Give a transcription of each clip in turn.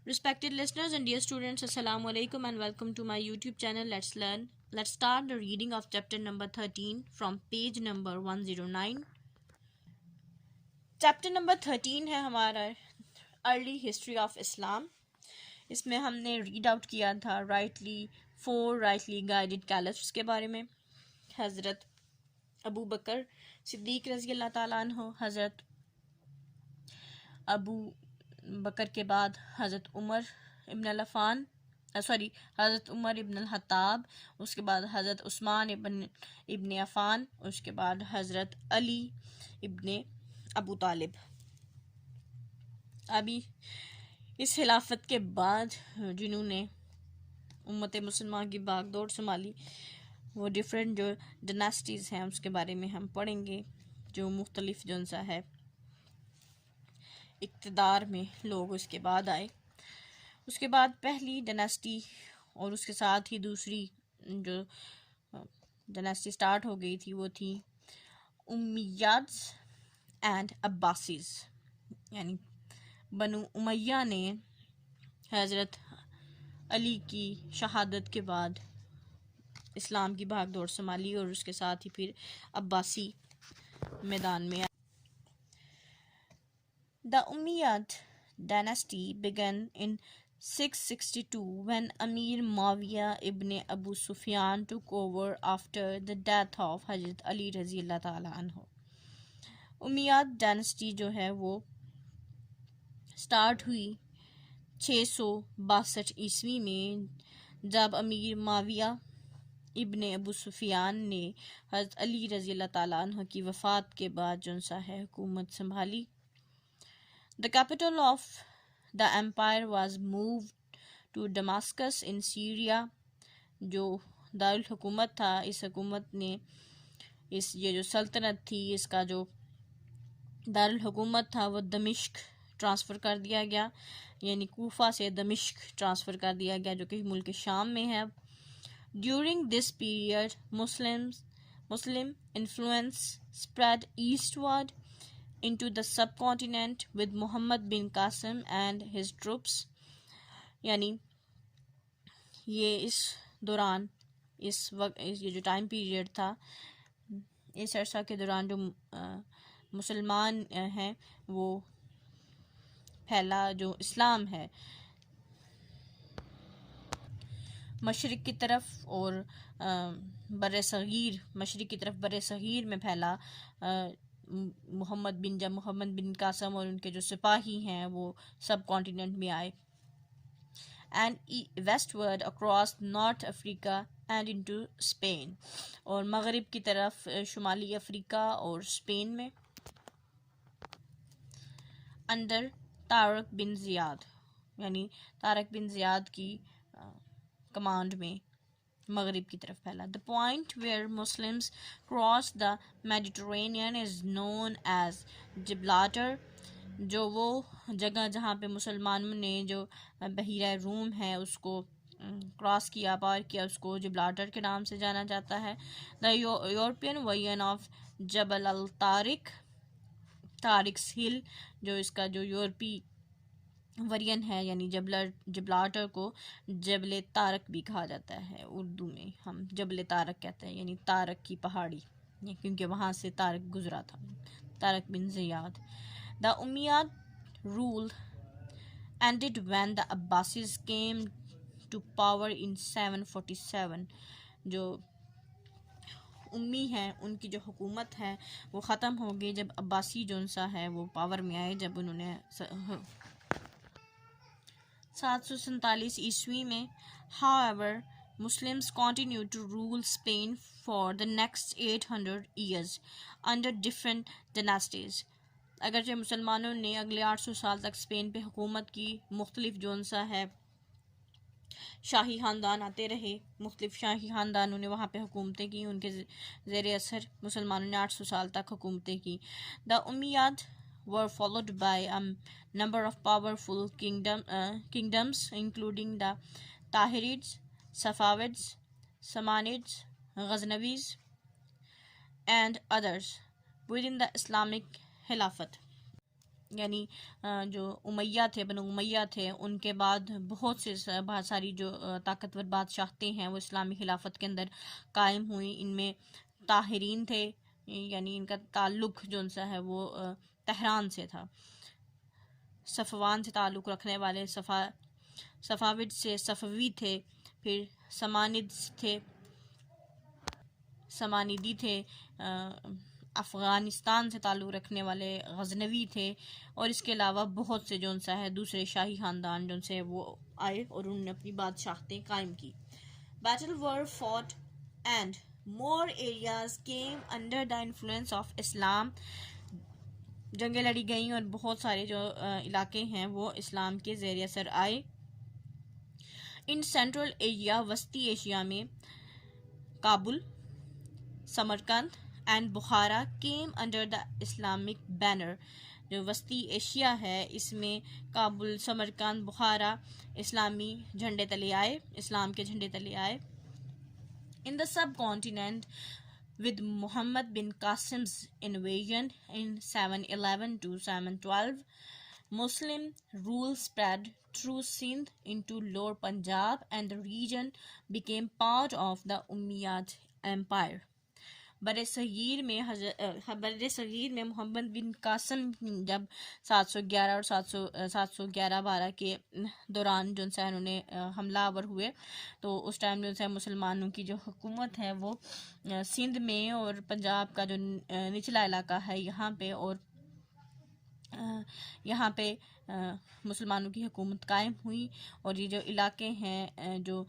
Respected listeners and dear students, Assalamu alaikum and welcome to my YouTube channel. Let's learn. Let's start the reading of chapter number 13 from page number 109. Chapter number 13 ہے ہمارا Early History of Islam. اس میں ہم نے read out کیا تھا four rightly guided caliphs کے بارے میں. حضرت ابو بکر صدیق رضی اللہ تعالیٰ عنہ، حضرت ابو بکر کے بعد حضرت عمر ابن العفان حضرت عمر ابن الخطاب، اس کے بعد حضرت عثمان ابن عفان، اس کے بعد حضرت علی ابن ابو طالب. ابھی اس خلافت کے بعد جنہوں نے امت مسلمہ کی باغ دوڑ سنبھالی، وہ ڈیفرنٹ جو ڈائناسٹیز ہیں اس کے بارے میں ہم پڑھیں گے، جو مختلف جونسا ہے اقتدار میں لوگ اس کے بعد آئے. اس کے بعد پہلی ڈائناسٹی اور اس کے ساتھ ہی دوسری جو ڈائناسٹی سٹارٹ ہو گئی تھی وہ تھی امیادز اینڈ عباسیز. یعنی بنو امیہ نے حضرت علی کی شہادت کے بعد اسلام کی بھاگ دوڑ سنبھالی، اور اس کے ساتھ ہی پھر عباسی میدان میں آئے. The Umayyad dynasty began in 662 when Amir Muawiyah ibn Abu Sufyan took over after the death of Hazrat Ali رضی اللہ تعالیٰ عنہ. امیاد ڈائنسٹی جو ہے وہ سٹارٹ ہوئی 662 عیسوی میں، جب امیر معاویہ ابن ابو سفیان نے حضرت علی رضی اللہ تعالیٰ عنہ کی وفات کے بعد جونسا ہے حکومت سنبھالی. The capital of the empire was moved to Damascus in Syria. جو دارالحکومت تھا، اس حکومت نے یہ جو سلطنت تھی اس کا جو دارالحکومت تھا وہ دمشق ٹرانسفر کر دیا گیا، یعنی کوفہ سے دمشق ٹرانسفر کر دیا گیا جو کہ ملک شام میں ہے. During this period Muslim influence spread eastward into the subcontinent with Muhammad bin Qasim and his troops. یعنی یہ اس دوران اس وقت یہ جو ٹائم پیریڈ تھا، اس عرصہ کے دوران جو مسلمان ہیں وہ پھیلا، جو اسلام ہے مشرق کی طرف اور مشرق کی طرف بر صغیر میں پھیلا. محمد بن قاسم اور ان کے جو سپاہی ہیں وہ سب کانٹیننٹ میں آئے. And westward across north Africa and into Spain, اور مغرب کی طرف شمالی افریقہ اور اسپین میں. انڈر طارق بن زیاد، یعنی طارق بن زیاد کی کمانڈ میں مغرب کی طرف پھیلا. The point where Muslims crossed the Mediterranean is known as Gibraltar. جو وہ جگہ جہاں پہ مسلمانوں نے جو بحیرہ روم ہے اس کو کراس کیا، پار کیا، اس کو جبلاٹر کے نام سے جانا جاتا ہے. The European version of جبل الطارق، طارق's ہل، جو اس کا جو یورپی ورین ہے، یعنی جبلاٹر کو جبل طارق بھی کہا جاتا ہے. اردو میں ہم جبل طارق کہتے ہیں، یعنی طارق کی پہاڑی، کیونکہ وہاں سے طارق گزرا تھا، طارق بن زیاد. The Umayyad rule ended when the Abbasids came to power in 747. جو امی ہیں ان کی جو حکومت ہے وہ ختم ہو گئی جب عباسی جونسا ہے وہ پاور میں آئے، جب انہوں نے 747 عیسوی میں. However, Muslims continued to rule Spain for the next 800 years under different dynasties. اگرچہ مسلمانوں نے اگلے 800 سال تک اسپین پہ حکومت کی، مختلف جونسا ہے شاہی خاندان آتے رہے، مختلف شاہی خاندانوں نے وہاں پہ حکومتیں کی، ان کے زیر اثر مسلمانوں نے 800 سال تک حکومتیں کی. The Umayyad were followed by a number of powerful kingdoms including the Tahirids, Safavids, Samanids, Ghaznavis and others within the Islamic Khilafat. یعنی جو امیہ تھے، بنو امیہ تھے، ان کے بعد بہت ساری جو طاقتور بادشاہتیں ہیں وہ اسلامی خلافت کے اندر قائم ہوئیں. ان میں طاہرین تھے، یعنی ان کا تعلق جو ان سے ہے وہ تہران سے تھا. صفوان سے تعلق رکھنے والے صفاوڈ سے صفوی تھے. پھر سمانیدی تھے. افغانستان سے تعلق رکھنے والے غزنوی تھے. اور اس کے علاوہ بہت سے جو ان سے ہے دوسرے شاہی خاندان جو ان سے وہ آئے اور انہوں نے اپنی بادشاہتیں قائم کی. Battle were fought and more areas came under the influence of Islam. جنگیں لڑی گئیں اور بہت سارے جو علاقے ہیں وہ اسلام کے زیر اثر آئے. ان سینٹرل ایشیا، وسطی ایشیا میں Kabul, Samarkand and Bukhara came under the Islamic banner. جو وسطی ایشیا ہے اس میں کابل، سمرقند، بخارا اسلامی جھنڈے تلے آئے، اسلام کے جھنڈے تلے آئے. In the subcontinent, with Muhammad bin Qasim's invasion in 711 to 712, Muslim rule spread through Sindh into Lower Punjab and the region became part of the Umayyad Empire. بر صغیر میں محمد بن قاسم جب 711 اور 711-12 کے دوران جو سے انہوں نے حملہ آور ہوئے تو اس ٹائم جو سے مسلمانوں کی جو حکومت ہے وہ سندھ میں اور پنجاب کا جو نچلا علاقہ ہے یہاں پہ مسلمانوں کی حکومت قائم ہوئی. اور یہ جو علاقے ہیں جو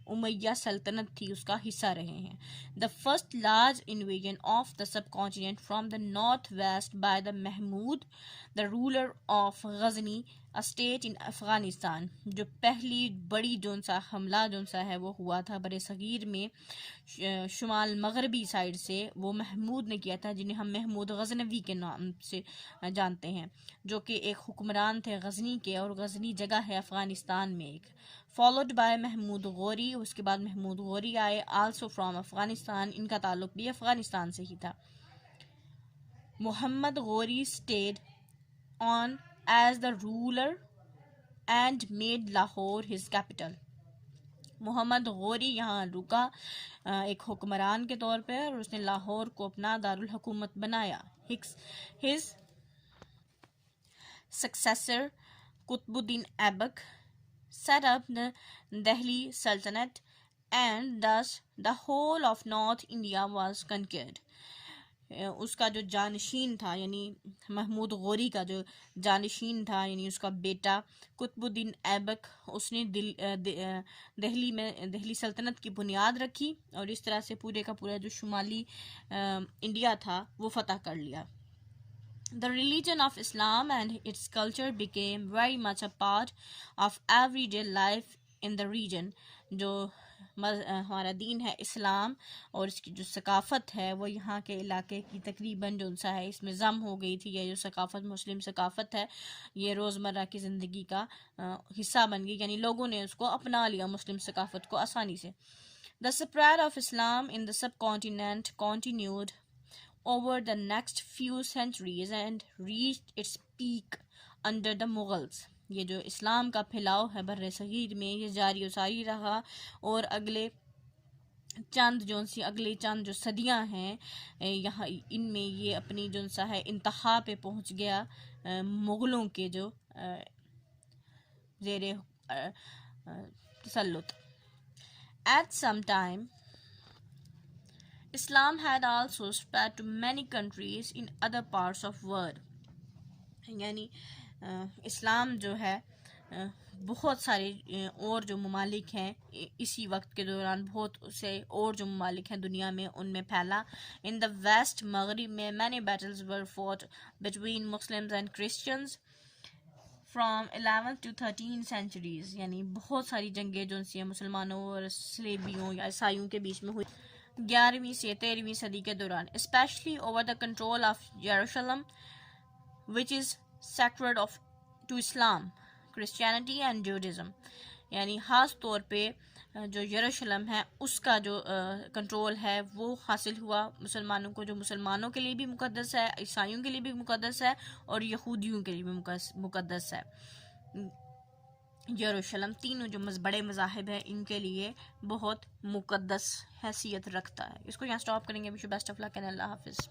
امیہ سلطنت تھی اس کا حصہ رہے ہیں. The first large invasion of the subcontinent from the northwest by the Mahmud, the ruler of Ghazni, a state in Afghanistan. جو پہلی بڑی جونسا حملہ جونسا ہے وہ ہوا تھا بر صغیر میں شمال مغربی سائڈ سے، وہ محمود نے کیا تھا جنہیں ہم محمود غزنوی کے نام سے جانتے ہیں، جو کہ ایک حکمران تھے غزنی کے، اور غزنی جگہ ہے افغانستان میں ایک. فالوڈ بائی محمود غوری، اس کے بعد محمود غوری آئے آلسو فرام افغانستان، ان کا تعلق بھی افغانستان سے ہی تھا. Muhammad Ghori stayed on as the ruler and made Lahore his capital. Muhammad Ghori یہاں رکا ایک حکمران کے طور پہ اور اس نے لاہور کو اپنا دارالحکومت بنایا. His successor Qutub Uddin Aibak set up the Delhi Sultanate and thus the whole of North India was conquered. اس کا جو جانشین تھا یعنی محمود غوری کا جو جانشین تھا یعنی اس کا بیٹا قطب الدین ایبک، اس نے دہلی سلطنت کی بنیاد رکھی اور اس طرح سے پورے کا پورا جو شمالی انڈیا تھا وہ فتح کر لیا. The religion of Islam and its culture became very much a part of everyday life in the region. جو ہمارا دین ہے اسلام اور اس کی جو ثقافت ہے وہ یہاں کے علاقے کی تقریباً جو سا ہے اس میں ضم ہو گئی تھی. یہ جو ثقافت مسلم ثقافت ہے یہ روزمرہ کی زندگی کا حصہ بن گئی، یعنی لوگوں نے اس کو اپنا لیا مسلم ثقافت کو آسانی سے. The spread of Islam in the subcontinent continued over the next few centuries and reached its peak under the Mughals. یہ جو اسلام کا پھیلاؤ ہے بر صغیر میں یہ جاری و ساری رہا اور اگلے چند جو صدیاں ہیں یہاں ان میں یہ اپنی جو سا ہے انتہا پہ پہنچ گیا مغلوں کے جو زیر تسلط. At some time Islam had also spread to many countries in other parts of world. یعنی اسلام جو ہے بہت سارے اور جو ممالک ہیں اسی وقت کے دوران بہت سے اور جو ممالک ہیں دنیا میں ان میں پھیلا. In the west مغرب میں many battles were fought between Muslims and Christians from 11th to 13th centuries. یعنی بہت ساری جنگیں جو سی مسلمانوں اور سلیبیوں یا عیسائیوں کے بیچ میں ہوئی 11ویں سے 13ویں صدی کے دوران. Especially over the control of Jerusalem, which is sacred to Islam, Christianity and Judaism. یعنی خاص طور پہ جو یروشلم ہے اس کا جو کنٹرول ہے وہ حاصل ہوا مسلمانوں کو، جو مسلمانوں کے لیے بھی مقدس ہے، عیسائیوں کے لیے بھی مقدس ہے اور یہودیوں کے لیے بھی مقدس ہے۔ یروشلم تینوں جو بڑے مذاہب ہیں ان کے لیے بہت مقدس حیثیت رکھتا ہے۔ اس کو یہاں سٹاپ کریں گے۔ Wish you best of luck and اللہ حافظ۔